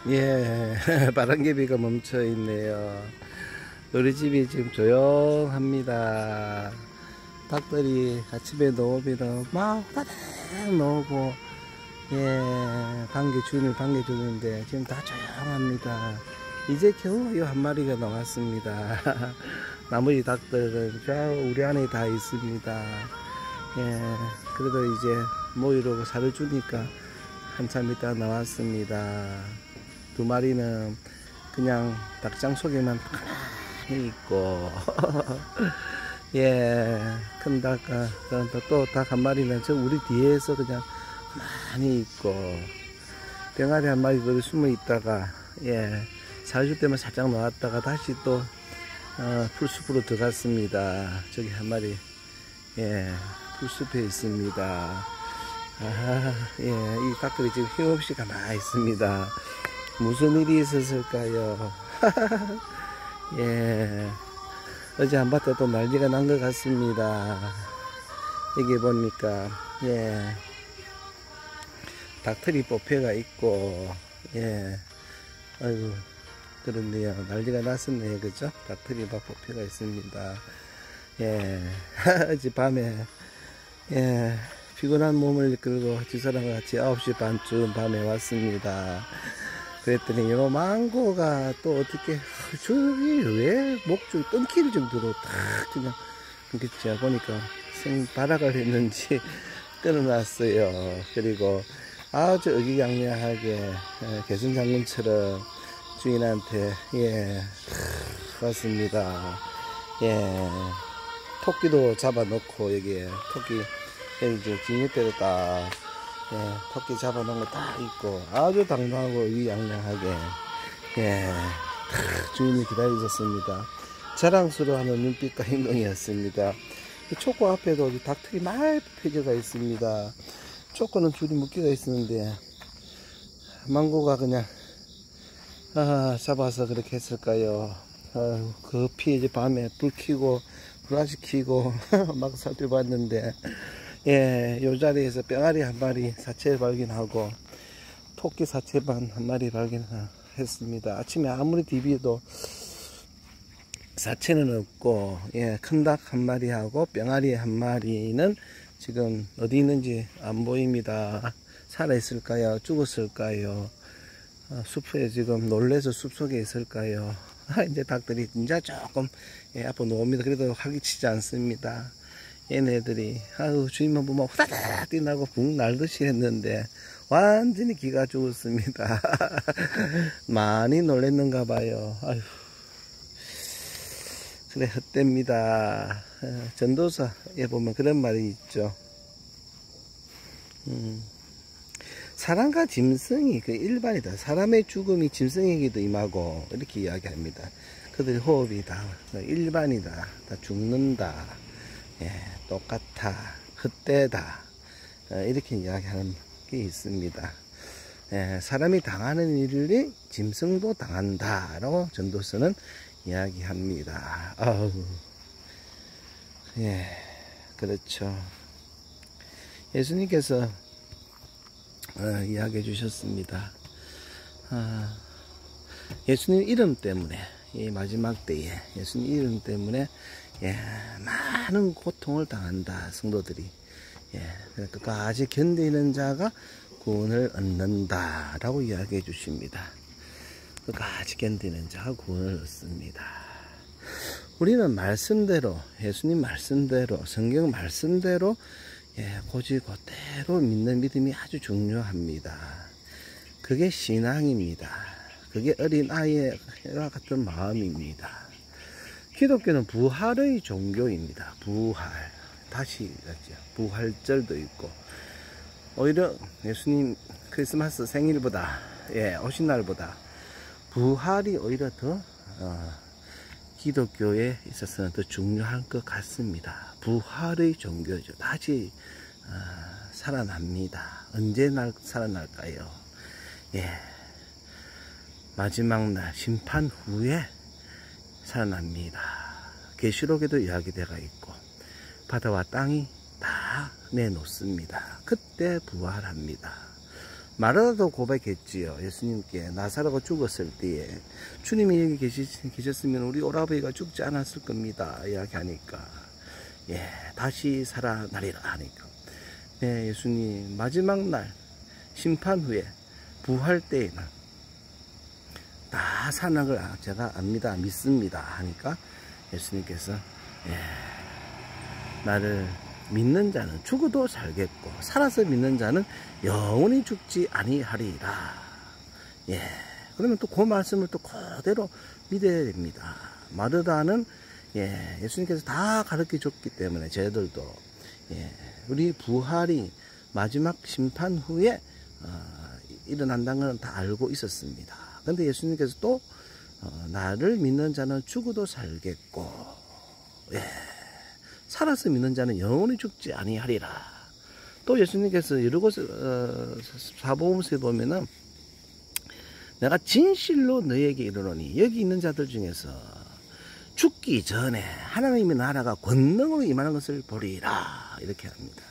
예, 바람개비가 멈춰 있네요. 우리 집이 지금 조용합니다. 닭들이 아침에 나오면 막 후다닥 나오고, 예, 주인을 반겨주는데 지금 다 조용합니다. 이제 겨우 한 마리가 나왔습니다. 나머지 닭들은 저 우리 안에 다 있습니다. 예, 그래도 이제 모이려고 살을 주니까 한참 있다 나왔습니다. 두 마리는 그냥 닭장 속에만 가만히 있고 예, 큰 닭과 또 닭 한 마리는 저 우리 뒤에서 그냥 가만히 있고, 병아리 한 마리 거기 숨어 있다가 예, 살줄 때만 살짝 나왔다가 다시 또 풀숲으로 들어갔습니다. 저기 한 마리 예, 풀숲에 있습니다. 예, 이 닭들이 지금 힘없이 가만히 있습니다. 무슨 일이 있었을까요? 예, 어제 한바탕 또 난리가 난 것 같습니다. 여기 보니까 예, 닭털이 뽑혀가 있고, 예, 아이고 그렇네요. 난리가 났었네요. 그죠? 닭털이 막 뽑혀가 있습니다. 예, 어제 밤에 예, 피곤한 몸을 끌고 집사람과 같이 9시 반쯤 밤에 왔습니다. 그랬더니 요 망고가 또 어떻게 저기 왜 목줄이 끊길 정도로 딱 그냥 끊겼죠. 보니까 생발악을 했는지 끊어놨어요. 그리고 아주 의기양양하게 개순장군처럼 주인한테 예 왔습니다. 예, 토끼도 잡아놓고 여기에 토끼 여기 진입대로 딱 예, 토끼 잡아놓은 거 딱 있고 아주 당당하고 의기양양하게 예, 주인이 기다리셨습니다. 자랑스러워하는 눈빛과 행동이었습니다. 초코 앞에도 닭털이 많이 펴져가 있습니다. 초코는 줄이 묶여가 있었는데 망고가 그냥 잡아서 그렇게 했을까요? 급히 이제 밤에 불 켜고 브라시 켜고 막 살펴봤는데 예, 요 자리에서 병아리 한 마리 사체 발견하고 토끼 사체반 한 마리 발견했습니다. 아침에 아무리 DB해도 사체는 없고, 예, 큰 닭 한 마리하고 병아리 한 마리는 지금 어디 있는지 안 보입니다. 살아있을까요? 죽었을까요? 숲에 지금 놀래서 숲속에 있을까요? 이제 닭들이 이제 조금 예, 앞으로 놓습니다. 그래도 활기치지 않습니다. 얘네들이 아유 주인만 보면 후다닥 뛰나고 붕 날듯이 했는데 완전히 기가 죽었습니다. 많이 놀랬는가 봐요. 아유, 그래 헛됩니다. 전도서에 보면 그런 말이 있죠. 사람과 짐승이 그 일반이다. 사람의 죽음이 짐승에게도 임하고 이렇게 이야기합니다. 그들의 호흡이 다 일반이다. 다 죽는다. 예, 똑같아. 헛되다. 이렇게 이야기하는 게 있습니다. 예, 사람이 당하는 일이 짐승도 당한다. 라고 전도서는 이야기합니다. 아우, 예, 그렇죠. 예수님께서 이야기해 주셨습니다. 예수님 이름 때문에 이 마지막 때에 예수님 이름 때문에 예, 많은 고통을 당한다. 성도들이 예, 끝까지 견디는 자가 구원을 얻는다 라고 이야기해 주십니다. 끝까지 견디는 자가 구원을 얻습니다. 우리는 말씀대로 예수님 말씀대로 성경 말씀대로 예, 고지고대로 믿는 믿음이 아주 중요합니다. 그게 신앙입니다. 그게 어린아이와 같은 마음입니다. 기독교는 부활의 종교입니다. 부활. 다시 있죠. 부활절도 있고, 오히려 예수님 크리스마스 생일보다, 예, 오신 날보다 부활이 오히려 더, 기독교에 있어서는 더 중요한 것 같습니다. 부활의 종교죠. 다시, 살아납니다. 언제 살아날까요? 예. 마지막 날, 심판 후에 살아납니다. 계시록에도 이야기되어 있고 바다와 땅이 다 내놓습니다. 그때 부활합니다. 마르다도 고백했지요. 예수님께 나사로가 죽었을 때에 주님이 여기 계셨으면 우리 오라버니가 죽지 않았을 겁니다. 이야기하니까 다시 살아나리라 하니까 예수님 마지막 날 심판 후에 부활 때에는 다 사는 걸 제가 압니다. 믿습니다. 하니까 예수님께서 나를 믿는 자는 죽어도 살겠고 살아서 믿는 자는 영원히 죽지 아니하리라. 그러면 또 그 말씀을 또 그대로 믿어야 됩니다. 마르다는 예수님께서 다 가르쳐 줬기 때문에 저희들도 우리 부활이 마지막 심판 후에 일어난다는 건 다 알고 있었습니다. 근데 예수님께서 또 나를 믿는 자는 죽어도 살겠고 살아서 믿는 자는 영원히 죽지 아니하리라. 또 예수님께서 여러 곳 사복음서에 보면은 내가 진실로 너에게 이르노니 여기 있는 자들 중에서 죽기 전에 하나님의 나라가 권능으로 임하는 것을 보리라 이렇게 합니다.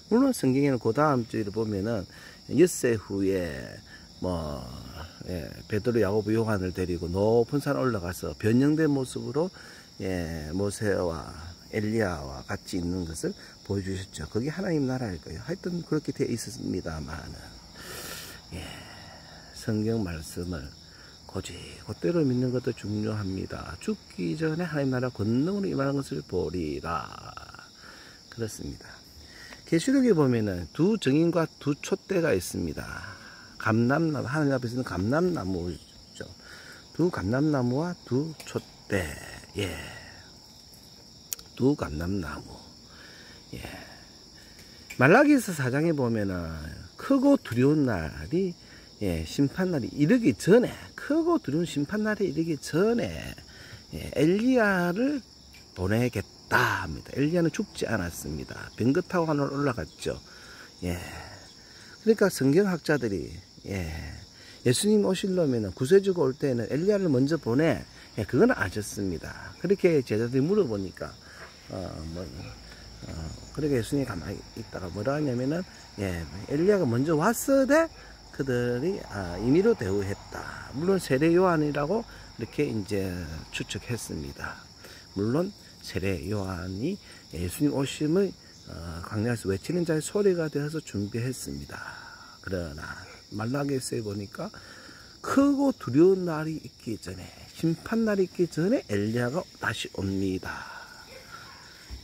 물론 성경에는 그 다음 주에 보면은 엿새 후에 베드로, 야고보, 요한을 데리고 높은 산 올라가서 변형된 모습으로 모세와 엘리야와 같이 있는 것을 보여주셨죠. 그게 하나님 나라일 거예요. 하여튼 그렇게 되어 있었습니다만은 성경 말씀을 그대로 믿는 것도 중요합니다. 죽기 전에 하나님 나라 권능으로 임하는 것을 보리라. 그렇습니다. 계시록에 보면은 두 정인과 두 촛대가 있습니다. 감람나무, 하나님 앞에 있는 감람나무죠. 두 감람나무와 두 촛대. 두 감람나무. 말라기서 4장에 보면은 크고 두려운 날이 심판날이 이르기 전에 크고 두려운 심판날이 이르기 전에 엘리야를 보내겠다 합니다. 엘리야는 죽지 않았습니다. 병거 타고 하늘 올라갔죠. 그러니까 성경학자들이 예수님 오시려면 구세주가 올 때는 엘리야를 먼저 보내 그건 아셨습니다. 그렇게 제자들이 물어보니까 그러니까 예수님이 가만히 있다가 뭐라 하냐면은 엘리야가 먼저 왔어도 그들이 임의로 대우했다. 물론 세례 요한이라고 이렇게 이제 추측했습니다. 물론 세례 요한이 예수님 오심을 광야에서 외치는 자의 소리가 되어서 준비했습니다. 그러나 말라기서에 보니까 크고 두려운 날이 있기 전에 심판 날이 있기 전에 엘리야가 다시 옵니다.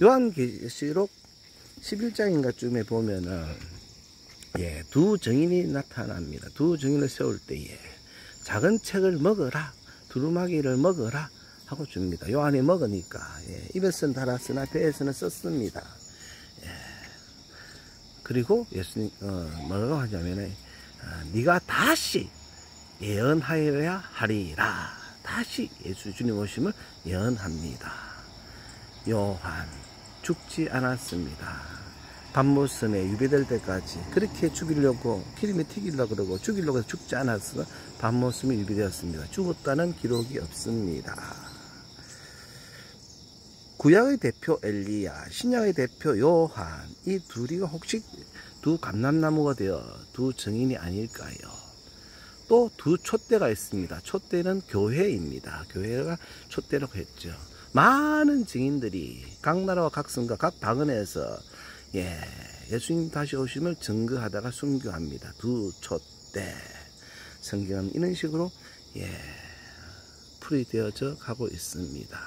요한계시록 11장인가 쯤에 보면은 두 정인이 나타납니다. 두 정인을 세울 때에 작은 책을 먹어라, 두루마기를 먹어라 하고 줍니다. 요한이 먹으니까 입에서는 달았으나 배에서는 썼습니다. 그리고 예수님 뭐라고 하냐면은 네가 다시 예언하여야 하리라. 다시 예수 주님 오심을 예언합니다. 요한 죽지 않았습니다. 밤모섬에 유배될 때까지 그렇게 죽이려고 기름에 튀기려고 그러고 죽이려고 해서 죽지 않았어 밤모섬에 유배되었습니다. 죽었다는 기록이 없습니다. 구약의 대표 엘리야, 신약의 대표 요한, 이 둘이가 혹시 두 감람나무가 되어 두 정인이 아닐까요? 또 두 촛대가 있습니다. 촛대는 교회입니다. 교회가 촛대라고 했죠. 많은 증인들이 각 나라와 각 성과 각 방언에서 예수님 다시 오심을 증거하다가 순교합니다. 두 촛대. 성경은 이런 식으로 풀이되어져 가고 있습니다.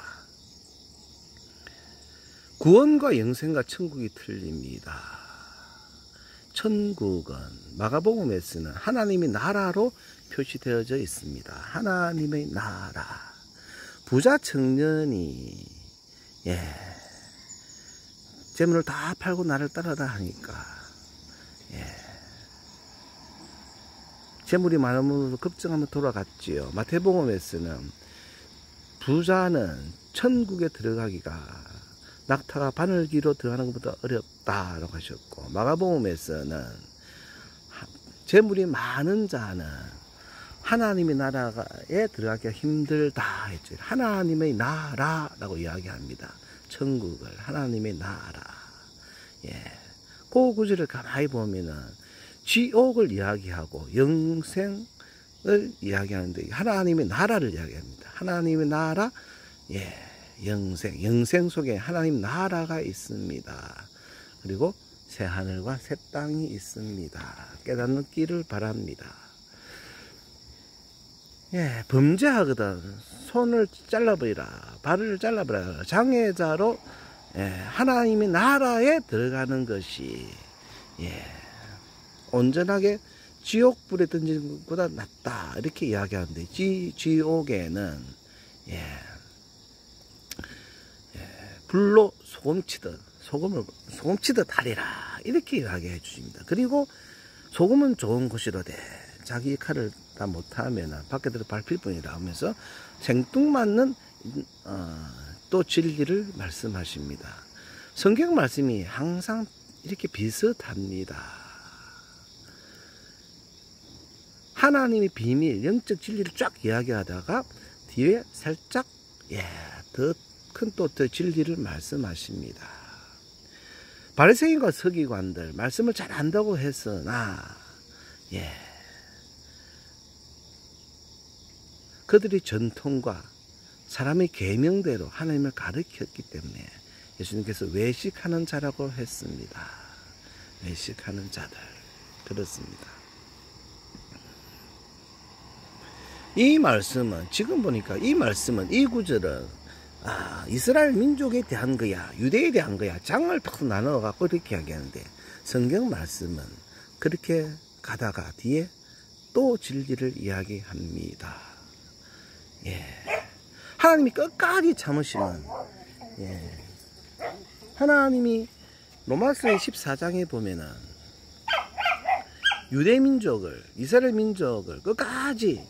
구원과 영생과 천국이 틀립니다. 천국은 마가복음에서는 하나님의 나라로 표시되어져 있습니다. 하나님의 나라. 부자 청년이 재물을 다 팔고 나를 따르라 하니까 재물이 많으면 급증하면 돌아갔지요. 마태복음에서는 부자는 천국에 들어가기가 낙타가 바늘기로 들어가는 것보다 어렵다라고 하셨고, 마가복음에서는 재물이 많은 자는 하나님의 나라에 들어가기가 힘들다 했죠. 하나님의 나라라고 이야기합니다. 천국을 하나님의 나라. 그 구절을 가만히 보면은 지옥을 이야기하고 영생을 이야기하는데 하나님의 나라를 이야기합니다. 하나님의 나라, 예, 영생 속에 하나님 나라가 있습니다. 그리고 새 하늘과 새 땅이 있습니다. 깨닫는 길을 바랍니다. 예, 범죄하거든 손을 잘라버리라, 발을 잘라버리라. 장애자로 예, 하나님의 나라에 들어가는 것이 예, 온전하게 지옥불에 던지는 것보다 낫다, 이렇게 이야기하는데, 지옥에는 예, 불로 소금치듯 하리라, 이렇게 이야기해 주십니다. 그리고 소금은 좋은 것이로되 자기 역할을 다 못하면 밖에 밟힐 뿐이라 하면서 생뚱맞는 또 진리를 말씀하십니다. 성경 말씀이 항상 이렇게 비슷합니다. 하나님의 비밀, 영적 진리를 쫙 이야기하다가 뒤에 살짝 더 큰 또 더 진리를 말씀하십니다. 바리새인과 서기관들 말씀을 잘 안다고 했으나 그들이 전통과 사람의 계명대로 하나님을 가르쳤기 때문에 예수님께서 외식하는 자라고 했습니다. 외식하는 자들, 그렇습니다. 이 말씀은, 지금 보니까 이 말씀은, 이 구절은 이스라엘 민족에 대한 거야, 유대에 대한 거야, 장을 탁 나눠 갖고 이렇게 이야기하는데, 성경 말씀은 그렇게 가다가 뒤에 또 진리를 이야기합니다. 하나님이 끝까지 참으시는, 하나님이 로마서 14장에 보면은 유대 민족을, 이스라엘 민족을 끝까지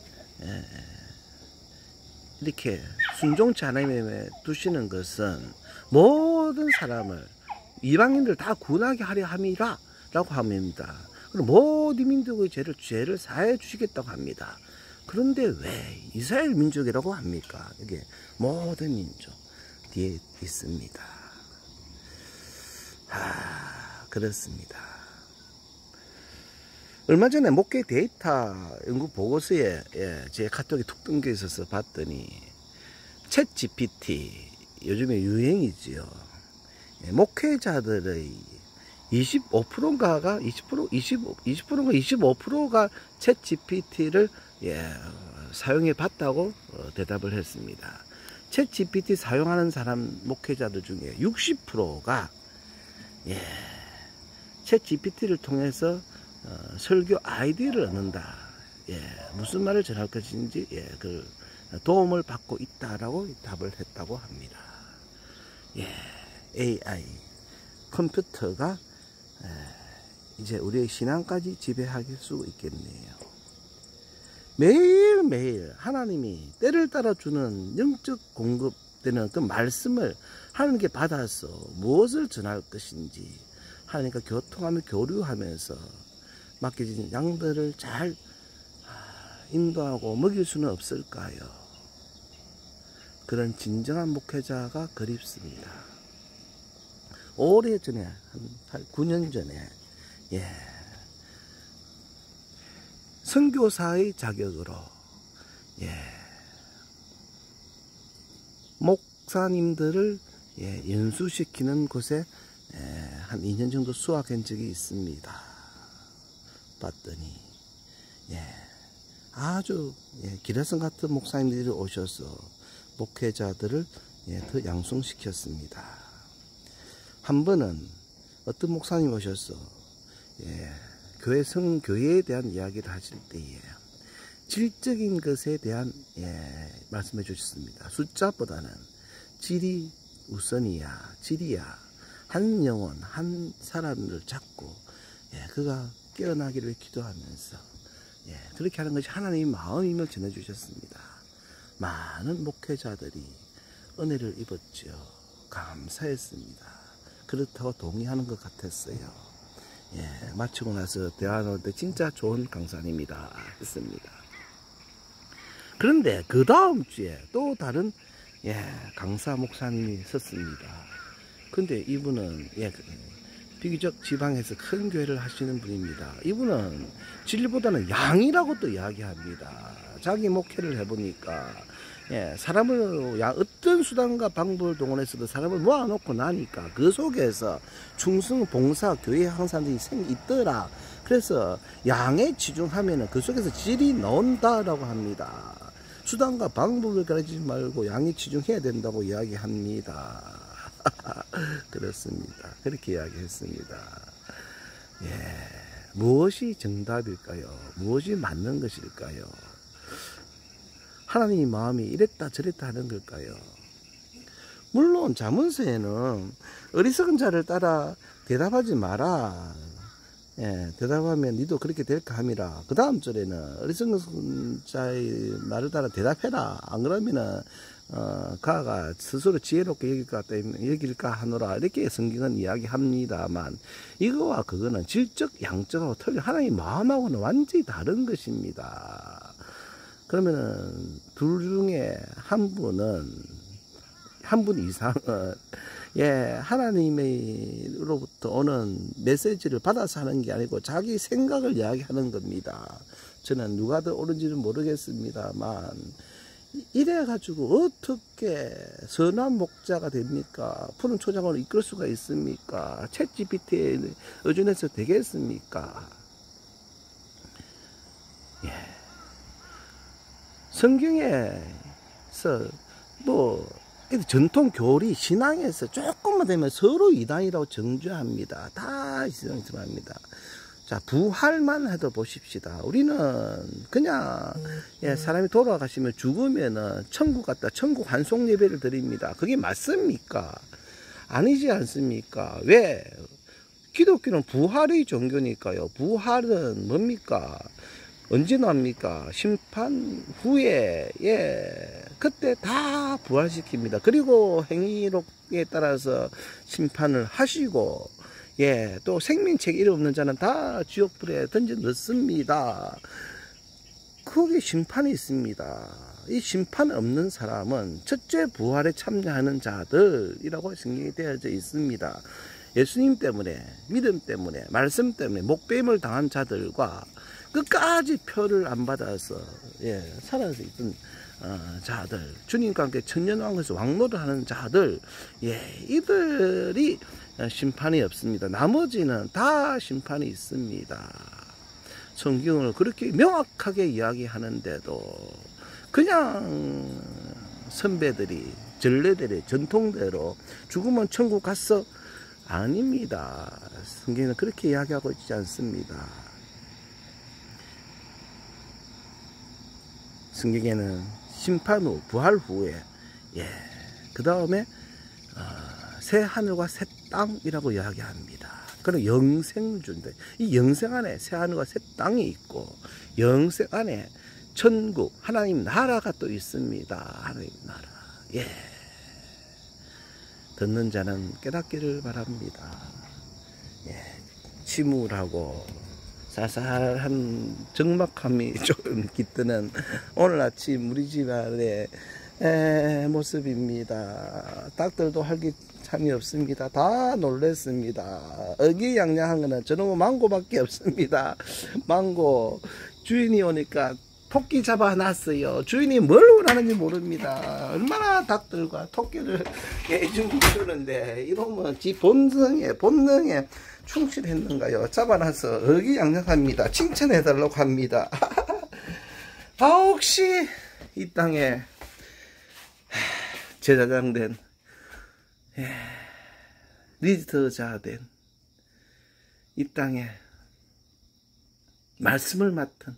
이렇게 순종치 않음에 두시는 것은 모든 사람을, 이방인들 다 구원하게 하려 함이라 라고 합니다. 그럼 모든 민족의 죄를 사해 주시겠다고 합니다. 그런데 왜 이스라엘 민족이라고 합니까? 이게 모든 민족 뒤에 있습니다. 그렇습니다. 얼마 전에 목회 데이터 연구 보고서에 제 카톡이 툭 끊겨 있어서 봤더니, 챗 GPT 요즘에 유행이지요. 목회자들의 25%인가가 20%인가 25%가 챗 GPT를 사용해 봤다고 대답을 했습니다. 챗 GPT 사용하는 사람, 목회자들 중에 60%가 챗 GPT를 통해서 설교 아이디어를 얻는다. 무슨 말을 전할 것인지 그 도움을 받고 있다라고 답을 했다고 합니다. AI 컴퓨터가 이제 우리의 신앙까지 지배할 수 있겠네요. 매일매일 하나님이 때를 따라 주는 영적 공급되는 그 말씀을 하나님께 받아서 무엇을 전할 것인지 하나님과 교통하며 교류하면서 맡겨진 양들을 잘 인도하고 먹일 수는 없을까요? 그런 진정한 목회자가 그립습니다. 오래전에, 한 9년 전에 선교사의 자격으로 목사님들을 연수시키는 곳에 한 2년 정도 수학한 적이 있습니다. 봤더니 아주 기라성 같은 목사님들이 오셔서 목회자들을 더 양성시켰습니다. 한 번은 어떤 목사님이 오셔서 교회에 대한 이야기를 하실 때에 질적인 것에 대한 말씀해 주셨습니다. 숫자보다는 질이 우선이야, 질이야. 한 영혼, 한 사람을 잡고 그가 깨어나기를 기도하면서 그렇게 하는 것이 하나님의 마음임을 전해주셨습니다. 많은 목회자들이 은혜를 입었죠. 감사했습니다. 그렇다고 동의하는 것 같았어요. 마치고 나서 대화 나올 때 진짜 좋은 강사님이다 했습니다. 그런데 그 다음 주에 또 다른 강사 목사님이 섰습니다. 근데 이분은 비교적 지방에서 큰 교회를 하시는 분입니다. 이분은 진리보다는 양이라고 또 이야기합니다. 자기 목회를 해보니까 사람을 어떤 수단과 방법을 동원해서도 사람을 모아놓고 나니까 그 속에서 충성, 봉사, 교회 항상들이 있더라. 그래서 양에 치중하면 그 속에서 질이 나온다라고 합니다. 수단과 방법을 가르치지 말고 양에 치중해야 된다고 이야기합니다. 그렇습니다. 그렇게 이야기했습니다. 무엇이 정답일까요? 무엇이 맞는 것일까요? 하나님의 마음이 이랬다 저랬다 하는 걸까요? 물론 자문서에는 어리석은 자를 따라 대답하지 마라. 대답하면 니도 그렇게 될까 함이라. 그 다음 절에는 어리석은 자의 말을 따라 대답해라. 안 그러면은 그가 스스로 지혜롭게 여길까 하노라. 이렇게 성경은 이야기합니다만 이거와 그거는 질적 양적하고 틀려 하나님의 마음하고는 완전히 다른 것입니다. 그러면은 둘 중에 한 분 이상은 하나님으로부터 오는 메시지를 받아서 하는 게 아니고 자기 생각을 이야기하는 겁니다. 저는 누가 더 옳은지는 모르겠습니다만 이래가지고 어떻게 선한 목자가 됩니까? 푸른 초장을 이끌 수가 있습니까? 챗GPT에 의존해서 되겠습니까? 성경에서 전통 교리 신앙에서 조금만 되면 서로 이단이라고 정죄합니다. 다 이상합니다. 자, 부활만 해도 보십시다. 우리는 그냥 사람이 돌아가시면 죽으면은 천국 갔다 천국 환송 예배를 드립니다. 그게 맞습니까? 아니지 않습니까? 왜? 기독교는 부활의 종교니까요. 부활은 뭡니까? 언제 납니까? 심판 후에 그때 다 부활시킵니다. 그리고 행위록에 따라서 심판을 하시고 또 생명책 이름 없는 자는 다 지옥불에 던져 넣습니다. 거기에 심판이 있습니다. 이 심판 없는 사람은 첫째 부활에 참여하는 자들이라고 성경이 되어져 있습니다. 예수님 때문에, 믿음 때문에, 말씀 때문에 목배임을 당한 자들과 끝까지 표를 안 받아서 살아서 있던 자들, 주님과 함께 천년왕국에서 왕노를 하는 자들, 이들이 심판이 없습니다. 나머지는 다 심판이 있습니다. 성경을 그렇게 명확하게 이야기하는데도 그냥 선배들이 전례대로 전통대로 죽으면 천국 갔어? 아닙니다. 성경은 그렇게 이야기하고 있지 않습니다. 성경에는 심판 후, 부활 후에 그 다음에 새 하늘과 새 땅이라고 이야기합니다. 그럼 영생을 준대. 이 영생 안에 새 하늘과 새 땅이 있고 영생 안에 천국 하나님 나라가 또 있습니다. 하나님 나라. 듣는 자는 깨닫기를 바랍니다. 침울하고 사살한 적막함이 조금 깃드는 오늘 아침 우리 집안의 모습입니다. 닭들도 활기참이 없습니다. 다 놀랬습니다. 의기양양한 거는 저놈의 망고밖에 없습니다. 망고 주인이 오니까 토끼 잡아놨어요. 주인이 뭘 원하는지 모릅니다. 얼마나 닭들과 토끼를 해주는데 이놈은 지 본능에 충실했는가요? 잡아놔서 의기양양합니다. 칭찬해달라고 합니다. 혹시 이 땅에 제사장된 리더자된 이 땅에 말씀을 맡은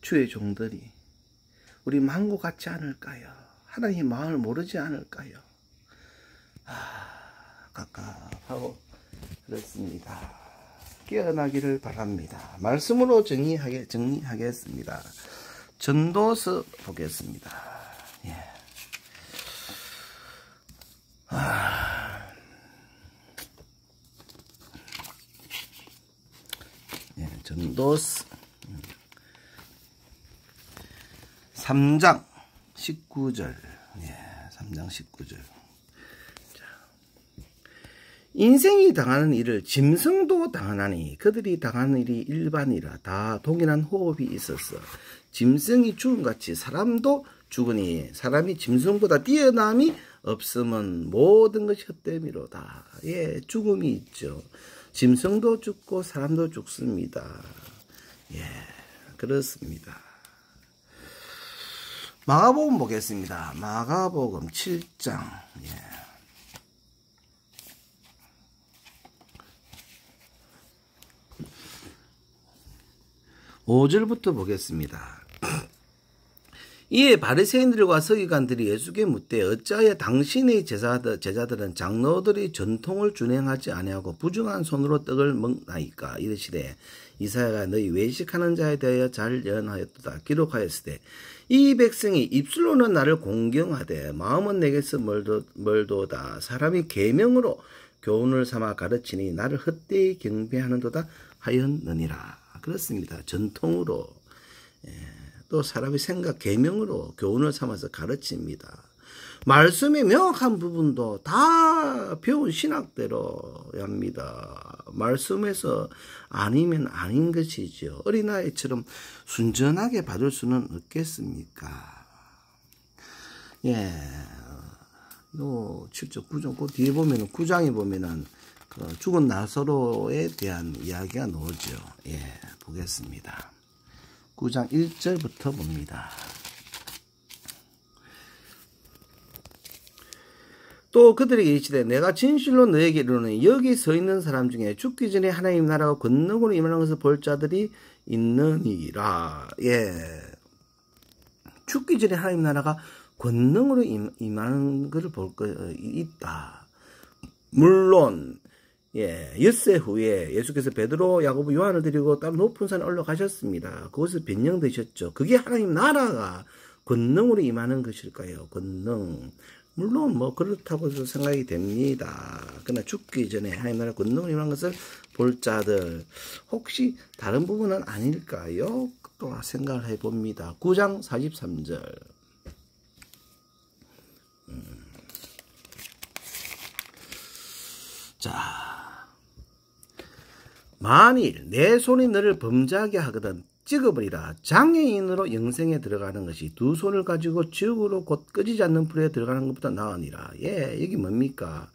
주의 종들이 우리 망고 같지 않을까요? 하나님의 마음을 모르지 않을까요? 갑갑하고 그렇습니다. 깨어나기를 바랍니다. 말씀으로 정리하겠습니다. 전도서 보겠습니다. 전도서 3장 19절. 3장 19절. 인생이 당하는 일을 짐승도 당하나니 그들이 당하는 일이 일반이라. 다 동일한 호흡이 있었어. 짐승이 죽음같이 사람도 죽으니 사람이 짐승보다 뛰어남이 없으면 모든 것이 헛됨이로다. 예, 죽음이 있죠. 짐승도 죽고 사람도 죽습니다. 예, 그렇습니다. 마가복음 보겠습니다. 마가복음 7장. 예. 5절부터 보겠습니다. 이에 바리새인들과 서기관들이 예수께 묻되 어찌하여 당신의 제자들은 장로들의 전통을 준행하지 아니하고 부정한 손으로 떡을 먹나이까. 이르시되 이사야가 너희 외식하는 자에 대하여 잘 예언하였도다. 기록하였으되 이 백성이 입술로는 나를 공경하되 마음은 내게서 멀도다. 사람이 계명으로 교훈을 삼아 가르치니 나를 헛되이 경배하는도다 하였느니라. 그렇습니다. 전통으로, 또 사람의 생각 계명으로 교훈을 삼아서 가르칩니다. 말씀의 명확한 부분도 다 배운 신학대로 합니다. 말씀에서 아니면 아닌 것이죠. 어린아이처럼 순전하게 받을 수는 없겠습니까? 예, 요 7절 9장 그 뒤에 보면은 9장에 보면은 그 죽은 나사로에 대한 이야기가 나오죠. 예, 보겠습니다. 9장 1절부터 봅니다. 또 그들에게 이르시되 내가 진실로 너에게 이르노니 여기 서 있는 사람 중에 죽기 전에 하나님 나라가 권능으로 임하는 것을 볼 자들이 있느니라. 예, 죽기 전에 하나님 나라가 권능으로 임하는 것을 볼 거 있다. 물론 예, 엿새 후에 예수께서 베드로, 야고보, 요한을 데리고 따로 높은 산에 올라가셨습니다. 그것을 변명되셨죠. 그게 하나님 나라가 권능으로 임하는 것일까요? 권능. 물론 뭐 그렇다고 생각이 됩니다. 그러나 죽기 전에 하나님 나라 권능으로 임하는 것을 볼 자들 혹시 다른 부분은 아닐까요? 또 생각을 해봅니다. 9장 43절. 자, 만일 내 손이 너를 범죄하게 하거든 찍어버리라. 장애인으로 영생에 들어가는 것이 두 손을 가지고 지옥으로 곧 꺼지지 않는 불에 들어가는 것보다 나으니라. 예, 여기 뭡니까?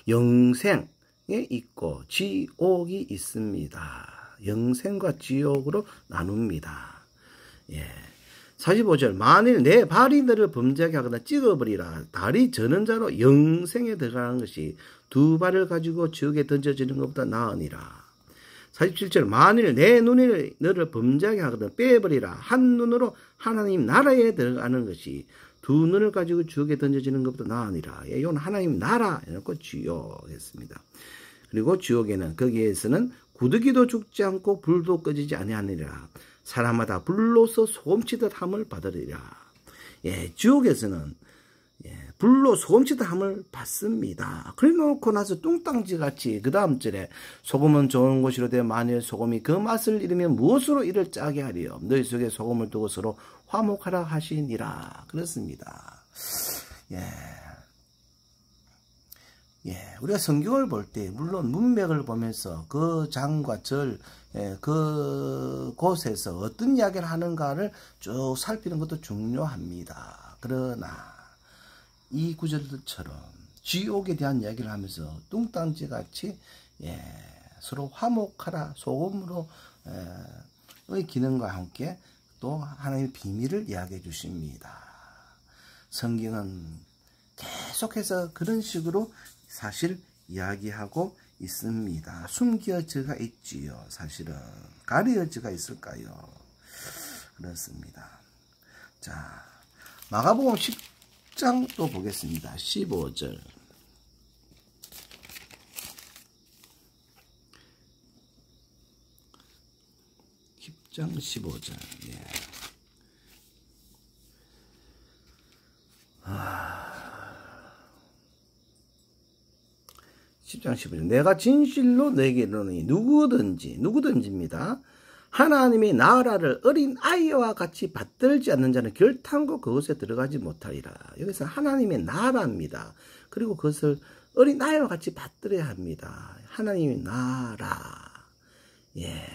영생에 있고 지옥이 있습니다. 영생과 지옥으로 나눕니다. 예. 45절 만일 내 발이 너를 범죄하게 하거나 찍어버리라. 다리 저는 자로 영생에 들어가는 것이 두 발을 가지고 지옥에 던져지는 것보다 나으니라. 47절 만일 내 눈이 너를 범죄하게 하거든 빼버리라. 한 눈으로 하나님 나라에 들어가는 것이 두 눈을 가지고 지옥에 던져지는 것보다 나으니라. 예, 이건 하나님 나라 해놓고 지옥 했습니다. 그리고 지옥에는 거기에서는 구더기도 죽지 않고 불도 꺼지지 아니하느니라. 사람마다 불로서 소금치듯 함을 받으리라. 예, 지옥에서는 불로 소금치듯 함을 받습니다. 그래 놓고 나서 뚱땅지같이 그 다음 절에 소금은 좋은 것이로되 만일 소금이 그 맛을 잃으면 무엇으로 이를 짜게 하리요. 너희 속에 소금을 두고 서로 화목하라 하시니라. 그렇습니다. 우리가 성경을 볼 때 물론 문맥을 보면서 그 장과 절 그 곳에서 어떤 이야기를 하는가를 쭉 살피는 것도 중요합니다. 그러나 이 구절들처럼 지옥에 대한 이야기를 하면서 뚱땅지같이 서로 화목하라 소금으로 의 기능과 함께 또 하나님의 비밀을 이야기해 주십니다. 성경은 계속해서 그런 식으로 사실 이야기하고 있습니다. 숨겨져가 있지요. 사실은 가려져가 있을까요? 그렇습니다. 자, 마가복음 10장 또 보겠습니다. 15절. 10장 15절. 예. 10장 15절. 내가 진실로 너에게 이르노니 누구든지입니다. 하나님의 나라를 어린 아이와 같이 받들지 않는 자는 결탄코 그것에 들어가지 못하리라. 여기서 하나님의 나라입니다. 그리고 그것을 어린 아이와 같이 받들어야 합니다. 하나님의 나라, 예,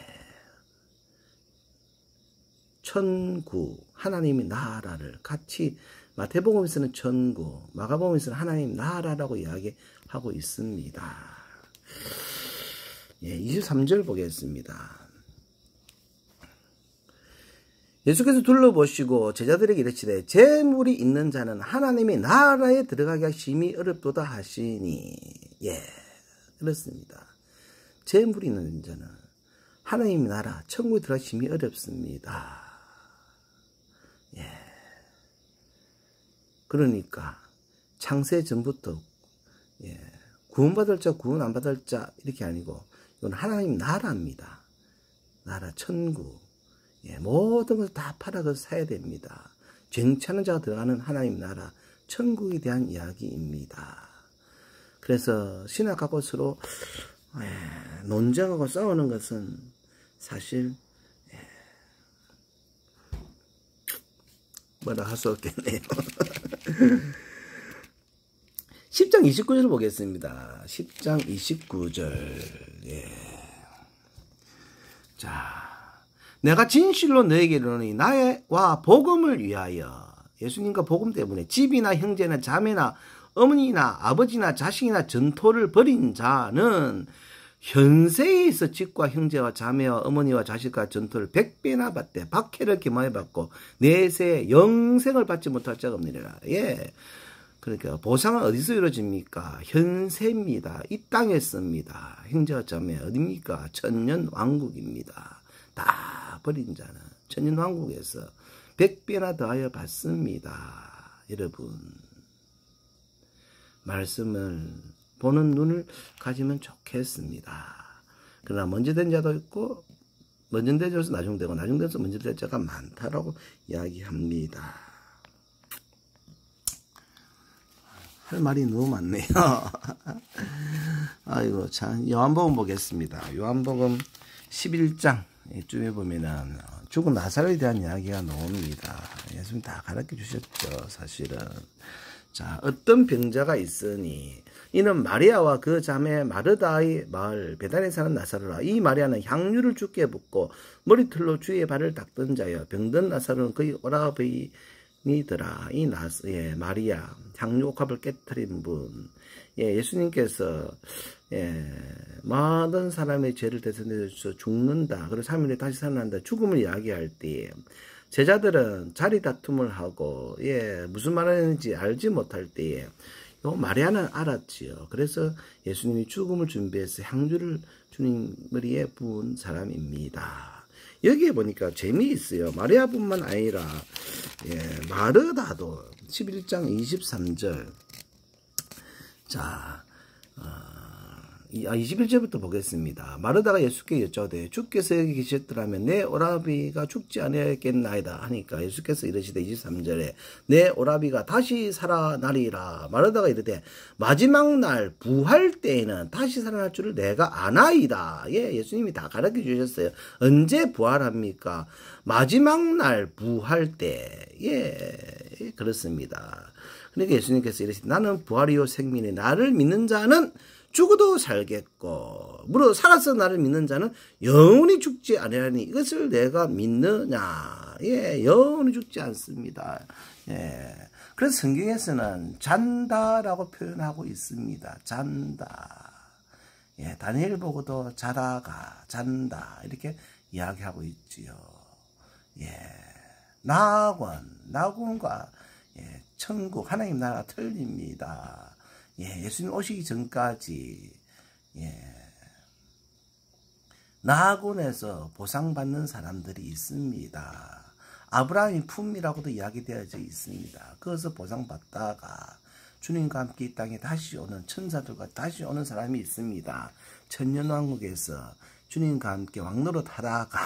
천국, 하나님의 나라를 같이 마태복음에서는 천국, 마가복음에서는 하나님 나라라고 이야기하고 있습니다. 예, 23절 보겠습니다. 예수께서 둘러보시고 제자들에게 이르시되 재물이 있는 자는 하나님의 나라에 들어가기가 심히 어렵도다 하시니, 예, 그렇습니다. 재물이 있는 자는 하나님의 나라 천국에 들어가기 심히 어렵습니다. 예, 그러니까 창세 전부터, 예, 구원받을 자 구원 안 받을 자 이렇게 아니고 이건 하나님 나라입니다. 나라 천국, 예, 모든 것을 다 팔아서 사야 됩니다. 괜찮은 자가 들어가는 하나님 나라 천국에 대한 이야기입니다. 그래서 신학하고 서로 논쟁하고 싸우는 것은 사실 뭐라 할 수 없겠네요. 10장 29절 보겠습니다. 10장 29절. 예. 자, 내가 진실로 너에게 이르노니 나와 복음을 위하여, 예수님과 복음 때문에 집이나 형제나 자매나 어머니나 아버지나 자식이나 전토를 벌인 자는 현세에 있어 집과 형제와 자매와 어머니와 자식과 전토를 100배나 받되 박해를 겸하여 받고 내세 영생을 받지 못할 자가 없느니라. 예. 그러니까 보상은 어디서 이루어집니까? 현세입니다. 이 땅에서입니다. 형제와 자매 어디입니까? 천년 왕국입니다. 다 버린 자는 천년 왕국에서 100배나 더하여 받습니다. 여러분, 말씀을 보는 눈을 가지면 좋겠습니다. 그러나 먼저 된 자도 있고 먼저 된 자에서 나중되고 나중돼서 먼저 된 자가 많다라고 이야기합니다. 할 말이 너무 많네요. 아이고 참. 요한복음 보겠습니다. 요한복음 11장 이쯤에 보면은 죽은 나사로에 대한 이야기가 나옵니다. 예수님 다 가르쳐 주셨죠, 사실은. 자, 어떤 병자가 있으니 이는 마리아와 그 자매 마르다의 마을 베단에 사는 나사로라. 이 마리아는 향유를 주께 붓고 머리털로 주의 발을 닦던 자여 병든 나사로는 그의 오라버니더라. 이 마리아 향유 옥합을 깨뜨린 분. 예, 예수님께서 많은 사람의 죄를 대신해서 죽는다. 그리고 3일에 다시 살아난다. 죽음을 이야기할 때 제자들은 자리 다툼을 하고 무슨 말하는지 알지 못할 때에 마리아는 알았지요. 그래서 예수님이 죽음을 준비해서 향유를 주님 머리에 부은 사람입니다. 여기에 보니까 재미있어요. 마리아뿐만 아니라 마르다도 11장 23절. 자, 21절부터 보겠습니다. 마르다가 예수께 여쭤되 주께서 여기 계셨더라면 내 오라비가 죽지 아니하였겠나이다 하니까 예수께서 이르시되 23절에 내 오라비가 다시 살아나리라. 마르다가 이르되 마지막 날 부활 때에는 다시 살아날 줄을 내가 아나이다. 예, 예수님이 다 가르쳐 주셨어요. 언제 부활합니까? 마지막 날 부활 때. 예, 그렇습니다. 그러니까 예수님께서 이르시되 나는 부활이요 생명이니 나를 믿는 자는 죽어도 살겠고 무릇 살아서 나를 믿는 자는 영원히 죽지 아니하니 이것을 내가 믿느냐. 예, 영원히 죽지 않습니다. 예, 그래서 성경에서는 잔다라고 표현하고 있습니다. 잔다. 예, 다니엘 보고도 자다가 잔다 이렇게 이야기하고 있지요. 예, 낙원과 천국 하나님 나라가 틀립니다. 예, 예수님 오시기 전까지 낙원에서 보상받는 사람들이 있습니다. 아브라함의 품이라고도 이야기되어져 있습니다. 그것을 보상받다가 주님과 함께 이 땅에 다시 오는 천사들과 다시 오는 사람이 있습니다. 천년왕국에서 주님과 함께 왕노릇 하다가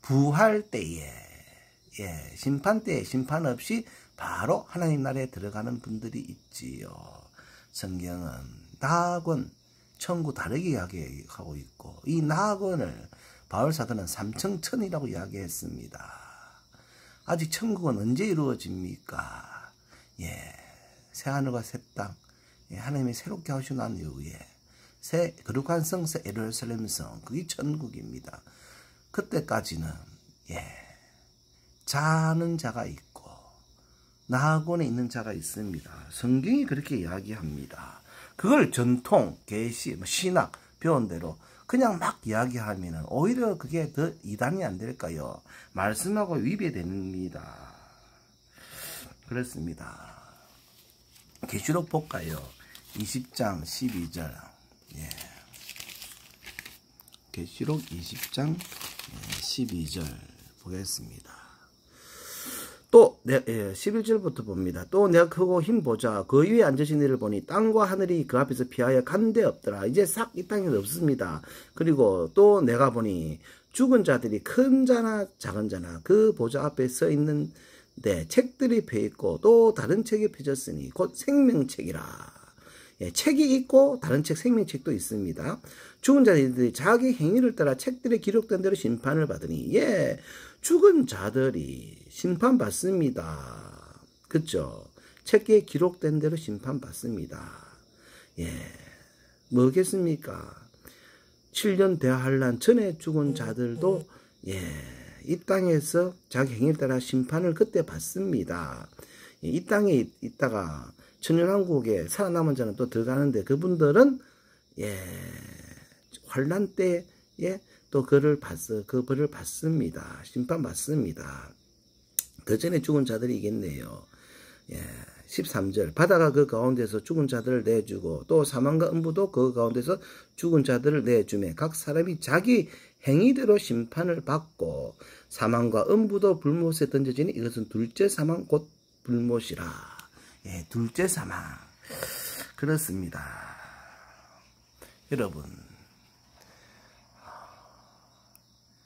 부활 때에 심판 때에 심판 없이 바로 하나님 나라에 들어가는 분들이 있지요. 성경은 낙원, 천국 다르게 이야기하고 있고 이 낙원을 바울사도는 삼청천이라고 이야기했습니다. 아직 천국은 언제 이루어집니까? 새하늘과 새 땅, 예, 하나님이 새롭게 하시는 이후에 새 거룩한 성, 새 예루살렘 성, 그게 천국입니다. 그때까지는 예, 자는 자가 있고 나하고는 있는 자가 있습니다. 성경이 그렇게 이야기합니다. 그걸 전통, 계시, 신학 배운 대로 그냥 막 이야기하면 오히려 그게 더 이단이 안 될까요? 말씀하고 위배됩니다. 그렇습니다. 계시록 볼까요? 20장 12절. 예. 계시록 20장 12절 보겠습니다. 또 11절부터 봅니다. 또 내가 크고 힘 보자. 그 위에 앉으신 이를 보니 땅과 하늘이 그 앞에서 피하여 간 데 없더라. 이제 싹 이 땅에 없습니다. 그리고 또 내가 보니 죽은 자들이 큰 자나 작은 자나 그 보좌 앞에 서 있는데 책들이 펴 있고 또 다른 책이 펴졌으니 곧 생명책이라. 예, 책이 있고 다른 책 생명책도 있습니다. 죽은 자들이 자기 행위를 따라 책들에 기록된 대로 심판을 받으니 예, 죽은 자들이 심판받습니다. 그쵸? 책에 기록된 대로 심판받습니다. 예, 뭐겠습니까? 7년 대환란 전에 죽은 자들도 예, 이 땅에서 자기 행위를 따라 심판을 그때 받습니다. 예, 이 땅에 있다가 천년왕국에 살아남은 자는 또 들어가는데 그분들은 예, 환란 때에 또 그 벌을 받습니다. 심판받습니다. 그 전에 죽은 자들이 있겠네요. 예, 13절 바다가 그 가운데서 죽은 자들을 내주고 또 사망과 음부도 그 가운데서 죽은 자들을 내주매 각 사람이 자기 행위대로 심판을 받고 사망과 음부도 불못에 던져지니 이것은 둘째 사망 곧 불못이라. 예, 둘째 사망. 그렇습니다. 여러분,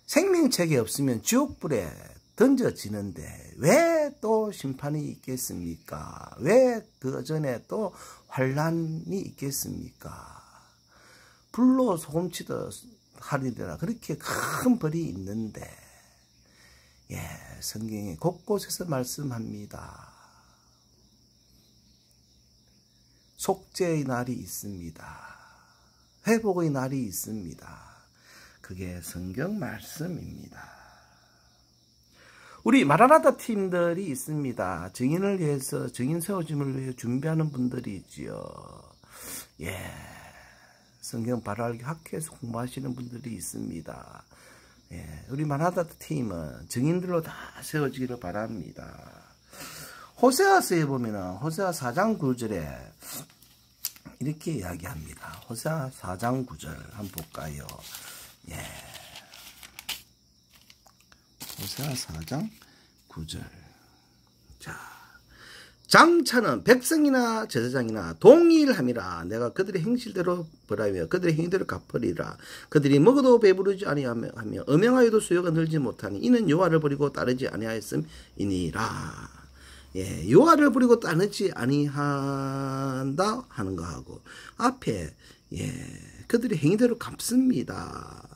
생명책이 없으면 지옥불에 던져지는데 왜 또 심판이 있겠습니까? 왜 그 전에 또 환란이 있겠습니까? 불로 소금치듯 하리더라. 그렇게 큰 벌이 있는데 예, 성경이 곳곳에서 말씀합니다. 속죄의 날이 있습니다. 회복의 날이 있습니다. 그게 성경 말씀입니다. 우리 마라나타 팀들이 있습니다. 증인을 위해서, 증인 세워짐을 위해 준비하는 분들이 있지요. 예. 성경 바로 알기 학회에서 공부하시는 분들이 있습니다. 예. 우리 마라나타 팀은 증인들로 다 세워지기를 바랍니다. 호세아서에 보면은, 호세아 4장 9절에 이렇게 이야기합니다. 호세아 4장 9절 한번 볼까요? 예. 호세아 4장 9절. 자, 장차는 백성이나 제사장이나 동일함이라. 내가 그들의 행실대로 벌하며 그들의 행위대로 갚으리라. 그들이 먹어도 배부르지 아니하며 음행하여도 수요가 늘지 못하니 이는 여호와를 버리고 따르지 아니하였음이니라. 예, 여호와를 버리고 따르지 아니한다 하는 거하고 앞에 예, 그들의 행위대로 갚습니다.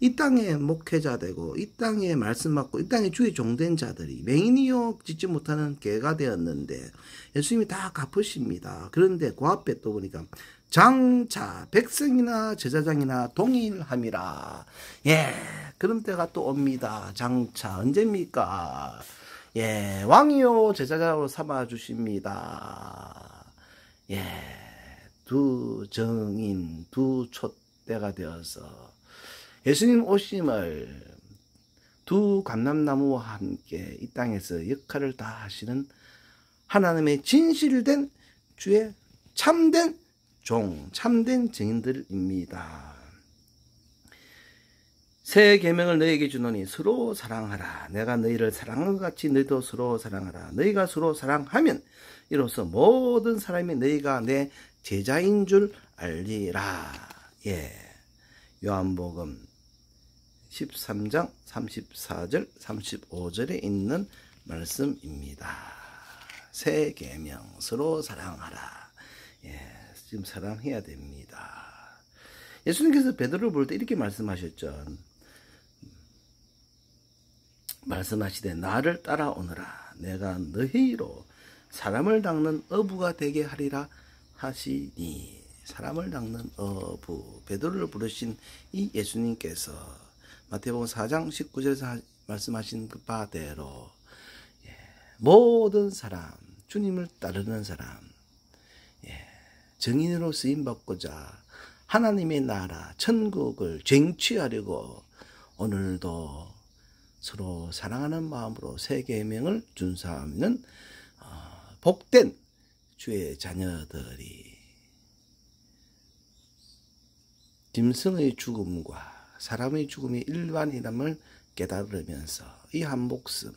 이 땅에 목회자 되고 이 땅에 말씀 받고 이 땅에 주의 종된 자들이 맹인이요 짓지 못하는 개가 되었는데 예수님이 다 갚으십니다. 그런데 그 앞에 또 보니까 장차 백성이나 제사장이나 동일함이라. 예, 그런 때가 또 옵니다. 장차 언제입니까? 예, 왕이요 제사장으로 삼아 주십니다. 예, 두 정인 두 촛대가 되어서 예수님 오심을 두 감람나무와 함께 이 땅에서 역할을 다 하시는 하나님의 진실된 주의 참된 종, 참된 증인들입니다. 새 계명을 너희에게 주노니 서로 사랑하라. 내가 너희를 사랑한 것 같이 너희도 서로 사랑하라. 너희가 서로 사랑하면 이로써 모든 사람이 너희가 내 제자인 줄 알리라. 예, 요한복음 13장 34절 35절에 있는 말씀입니다. 새 계명 서로 사랑하라. 예, 지금 사랑해야 됩니다. 예수님께서 베드로를 볼 때 이렇게 말씀하셨죠. 말씀하시되 나를 따라오너라. 내가 너희로 사람을 닦는 어부가 되게 하리라 하시니. 사람을 닦는 어부 베드로를 부르신 이 예수님께서 마태복음 4장 19절에서 말씀하신 그 바대로 모든 사람, 주님을 따르는 사람, 증인으로 쓰임받고자 하나님의 나라 천국을 쟁취하려고 오늘도 서로 사랑하는 마음으로 새 계명을 준수하는 복된 주의 자녀들이 짐승의 죽음과 사람의 죽음이 일반이람을 깨달으면서 이 한 목숨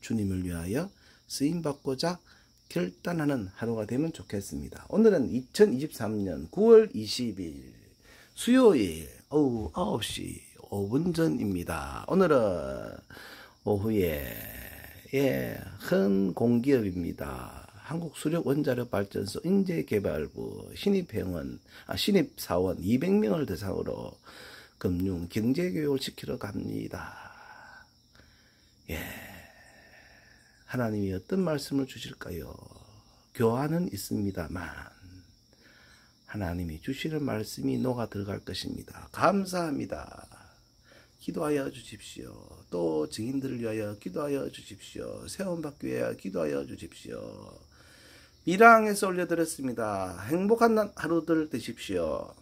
주님을 위하여 쓰임받고자 결단하는 하루가 되면 좋겠습니다. 오늘은 2023년 9월 20일 수요일 오후 9시 5분 전입니다. 오늘은 오후에 큰 공기업입니다. 한국수력원자력발전소 인재개발부 신입사원 200명을 대상으로 금융 경제교육을 시키러 갑니다. 하나님이 어떤 말씀을 주실까요? 교환은 있습니다만 하나님이 주시는 말씀이 녹아 들어갈 것입니다. 감사합니다. 기도하여 주십시오. 또 증인들을 위하여 기도하여 주십시오. 세원받기 위하여 기도하여 주십시오. 미랑에서 올려드렸습니다. 행복한 하루들 되십시오.